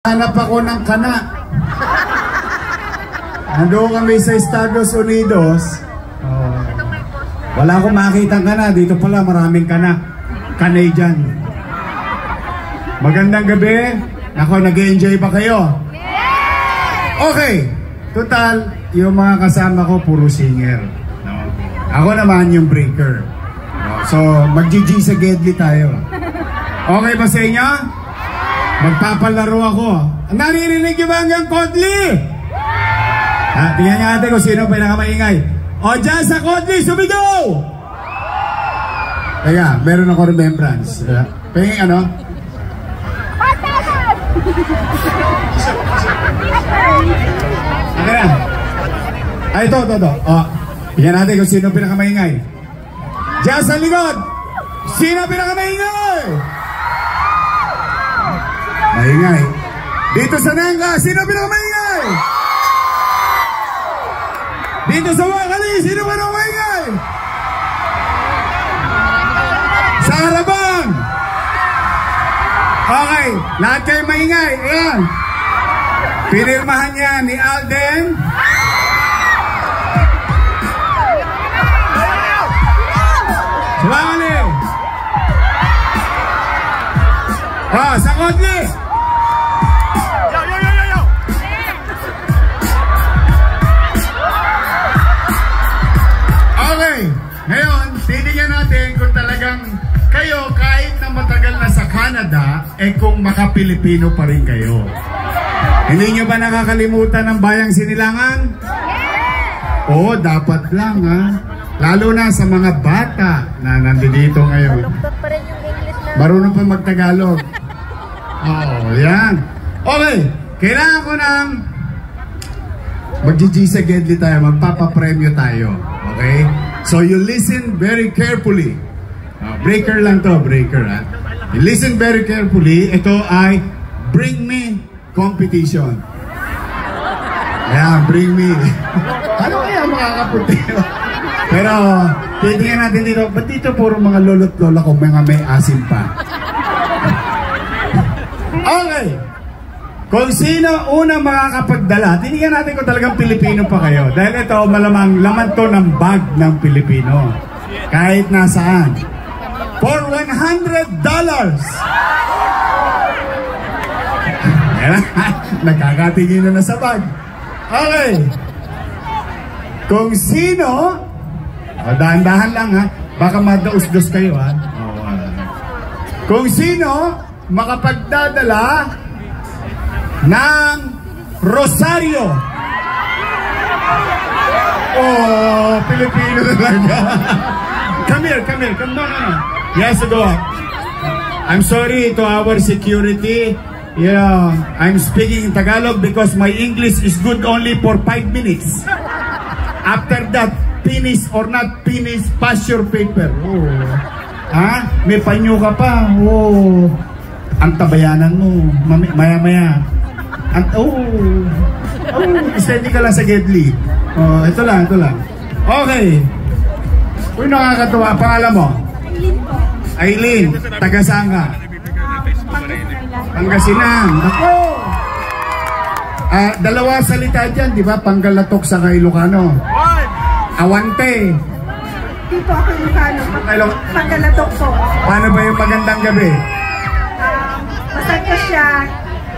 Hanap ako ng kana. Nandoon kami sa Estados Unidos. Wala akong makitang kana. Dito pala maraming kana. Canadian. Magandang gabi. Ako, nag-enjoy ba kayo? Okay. Total, yung mga kasama ko puro singer. Ako naman yung breaker. So, mag-GG sa Gedli tayo. Okay ba sa inyo? Magpapalaro ako. Naririnig niyo ba hanggang Kodli? Tingnan niya natin kung sino pinakamaingay. O dyan sa Kodli, sumigaw! Teka, meron ako remembrance. Pahingin ano? Okay na. Ay, ito. O, tingnan natin kung sino pinakamaingay. Dyan sa likod, sino pinakamaingay? Maingay. Dito sa Nangka, sino pinakamaingay? Dito sa Wakali, sino pinakamaingay? Sa Harabang. Okay, lahat kayo maingay. Ayan. Pinirmahan niya ni Alden. Wakali. Sa Kodli. Okay, ngayon, titignan natin kung talagang kayo, kahit na matagal na sa Canada, kung maka-Pilipino pa rin kayo. Hindi nyo ba nakakalimutan ng bayang Sinilangan? Oo, dapat lang ha. Lalo na sa mga bata na nandito ngayon. Marunong pa mag-Tagalog. Oo, yan. Okay, kailangan ko ng mag-GG sa Gedli tayo, magpapapremyo tayo. Okay? So you listen very carefully. Breaker lang to, breaker ha. You listen very carefully. Ito ay Bring Me competition. Ayan, Bring Me. Ano kaya makakapunti? Pero, titingnan natin dito. Ba't dito puro mga lolo't lola ko, mga may asim pa? Okay. Kung sino unang makakapagdala, titingnan natin kung talagang Pilipino pa kayo. Dahil ito, malamang laman to ng bag ng Pilipino. Kahit nasaan. For $100. Nagkakatingin na sa bag. Okay. Kung sino, dahan-dahan lang ha, baka madaus-dos kayo ha. Kung sino makapagdadala ng rosaryo. Oh, Pilipino talaga. Come here. Come on. Yes, go up. I'm sorry to our security. Yeah, I'm speaking in Tagalog because my English is good only for 5 minutes. After that, finish or not finish, pass your paper. Oh. Ha? May panyo ka pa. Oh. Ang tabayanan mo. Maya-maya. Steady ka lang sa Gedli. Oh, ito lang. Okay. Uy, nakakatuwa. Pangalan mo? Aileen. Taga saan ka? Pangasinan. Ako. Dalawa salita dyan, di ba? Panggalatok sa Ilocano. Awante. Dito ako Ilocano. Panggalatok po. Paano ba yung magandang gabi? Masag ko siya.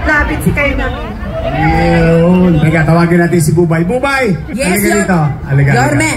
Labit si kayo namin. Yun. Teka, tawagin natin si Bubay. Bubay! Yes, Aliga dito. Aliga. Yorme.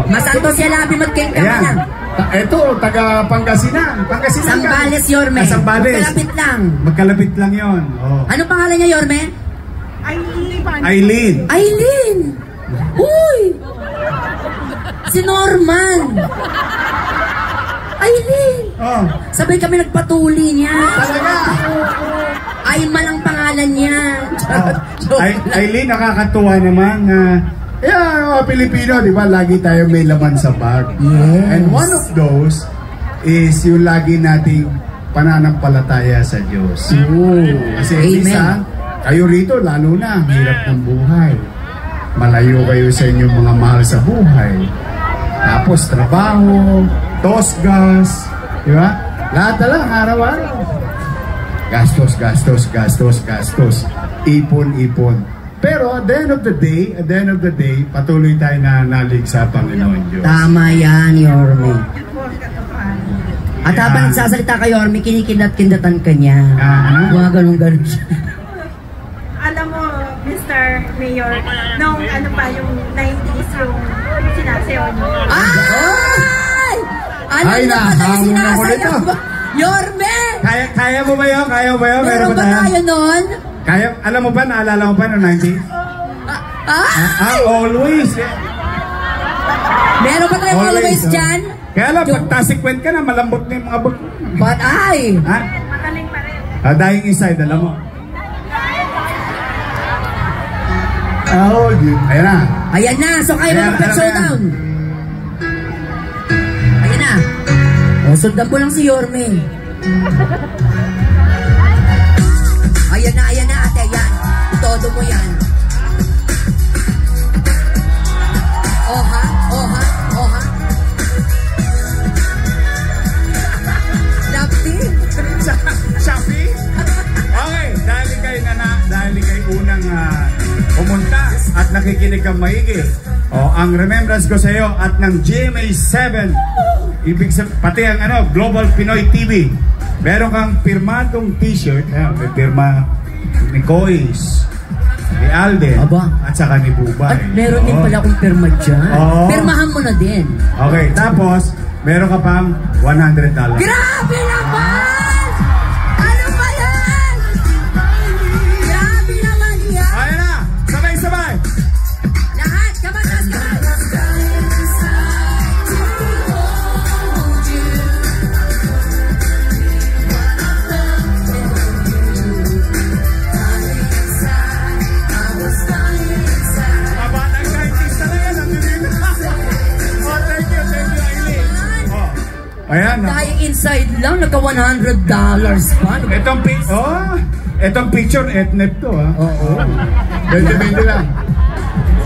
Masanto siya labi magkengkang lang. Ito, taga Pangasinan. Pangasinan ka. Sambales, Yorme. Sambales. Magkalapit lang. Magkalapit lang yun. Ano pangalan niya, Yorme? Aileen. Uy! Si Norman. Aileen. Sabay kami nagpatuli niya. Talaga? Ayman ang pangalan niya. Aileen, nakakatuwa naman na mga Pilipino, di ba, lagi tayo may laman sa bag. Yes. And one of those is yung lagi nating pananampalataya sa Diyos. Kasi isa, kayo rito, lalo na, hirap ng buhay. Malayo kayo sa inyong mga mahal sa buhay. Tapos trabaho, tosgas, di ba? Lahat na lang, araw-araw. Gastos. Ipon. Pero at the end of the day, patuloy tayo na nalig sa Panginoon Diyos. Tama yan, Yorme. Yun po ang katotohanan. At habang nagsasalita ka, Yorme, kinikindat-kindatan ka niya. Mga ganun siya. Alam mo, Mr. Mayor, nung ano pa yung 90s yung sinasayaw niyo. Ay! Ano Ay, na pala nahamon sinasayaw ako nito. mo? Yorme! Kaya mo ba yun? Meron ba tayo nun? Alam mo ba, naalala mo ba noong 90s? Always. Meron ba tayo always dyan? Kaya lang, pag tasikwent ka na, malambot na yung mga bag. But ay! Magaling pa rin. Dying inside, alam mo. Ayan na. Ayan na, so kayo Ayan, mag-showdown. Ayan na. O, sundan mo lang si Yorme. Ayan na, ate, ayan. Todo mo yan. Oha. Lapti. Shopee? Okay, dahil kayo unang pumunta at nakikinig kang maigi. Ang remembrance ko sa iyo at ng GMA7, pati ang Global Pinoy TV. Meron kang pirmadong t-shirt, may pirma ni Kois, ni Alden, at saka ni Bubay. At meron din pala akong pirma dyan. Pirmahan mo na din. Okay, tapos meron ka pang $100. Grabe naman! Ano ba yan? Grabe naman yan! Ayan na! Sabay! Lahat! Kamatas! Kabatang 90s na yan! Thank you, Aileen! Ayan. Dahil inside lang, nagka $100 pa. Itong picture, etnep to, ha? Oo. 20 lang.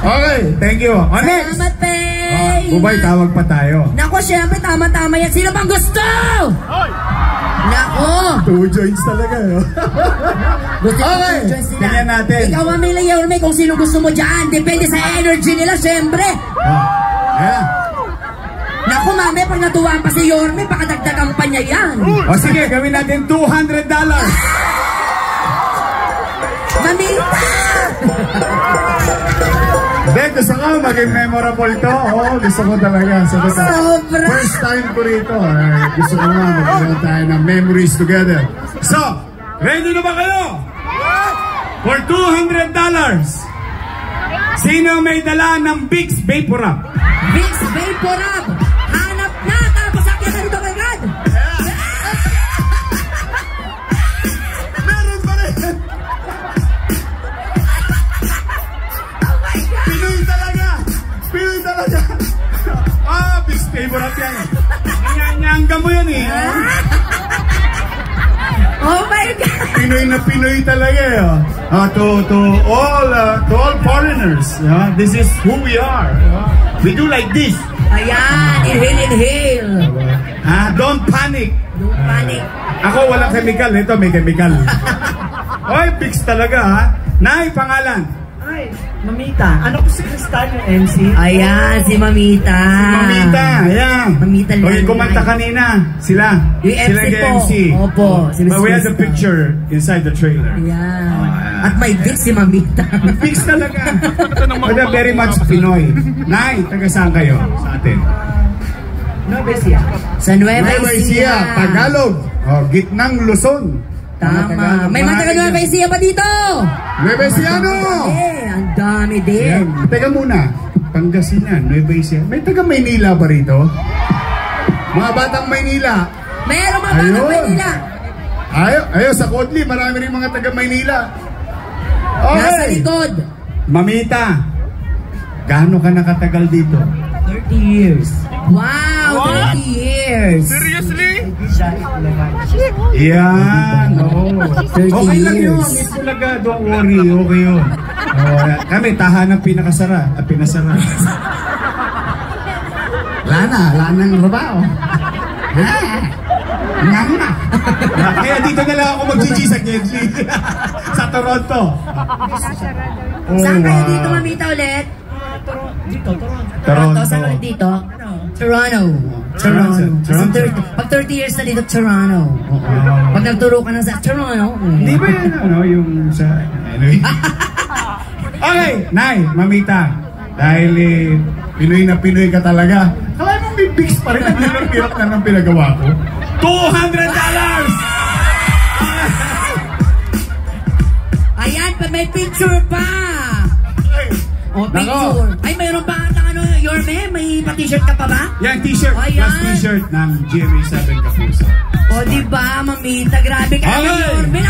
Okay, thank you. Next! Salamat, Pay! Bubay, tawag pa tayo. Nako, syempre, tama-tama yan. Sino bang gusto? Nako! 2 joints talaga, Gusto Okay, ko join sila. tingnan natin. Ikaw ang may Yorme kung sino gusto mo dyan. Depende sa energy nila, syempre. Ayan. Naku, mami, pag natuwa pa si Yorme, baka dagdagan pa niya yan. Sige, gawin natin $200. Mamita! Then, gusto ko maging memorable to. Gusto ko talaga. Sobra. First time ko rito. Gusto ko nga magkaroon tayo ng memories together. So, ready na ba kayo? For $200. Sino may dala ng Vicks Vaporub? Vicks Vaporub! Hanap na! Tapos sakyan na rito agad! Meron pa rin! Pinoy talaga! Vicks Vaporub yan. Nyangga mo yan eh. Oh my God! Pinoy talaga eh. To all foreigners, this is who we are. We do like this. Ayan! Inhale! Don't panic. Don't panic. Ako walang chemical. Ito may chemical. Oy, Vicks talaga ha. Nay, pangalan? Ay, Mamita. Ano ko si Kristal yung MC? Ayan, si Mamita. Mamita, ayan. Mamita lang. Okay, kumanta kanina. Sila. Yung MC Sila po. MC. Opo. Si Miss But we have the Krista. picture inside the trailer. Ayan. ayan. At may Vicks si Mamita. Vicks talaga. But very much Pinoy. Nay, taga saan kayo sa atin? Novesia. Sa Nueva Ecija, Ecija. Tagalog. Gitnang Luzon. Tama. May mga taga Nueva Ecija pa dito. Nueva Ecijano. Ang dami din. Teka muna. Pangasinan, Nueva Ecija. May taga Maynila ba rito? Mga batang Maynila. Meron mga batang Maynila. Ayun, sa Kodli, marami rin mga taga Maynila. Okay. Nasa likod. Mamita, gaano ka nakatagal dito? 30 years. Wow, 30 years. Yan, oo. 30 Okay lang yun. years. It's talaga, don't worry. Okay yun. Kami, tahanang pinakasara at pinasara. Lana ng trabaho. Nga. Kaya dito na lang ako mag-GG sa Genji. Sa Toronto. Saan kayo dito mamita ulit? Toronto. Saan ulit dito? Toronto. Pag 30 years na dito, Toronto. Pag nagturo ka na sa Toronto. Di ba yan, yung sa... Anyway. Okay, Nay, mamita. Dahil Pinoy na Pinoy ka talaga. Kala mo may bigs pa rin. Ang hirap na ng pinagawa ko. $200! Ayan, may picture pa! Oh, picture. Ay, mayroon pa atang Yorme, may pa-t-shirt ka pa ba? Yan, t-shirt. Plus t-shirt ng GMA7 Kapuso. O, diba, mamita, grabe ka. Okay. Yorme,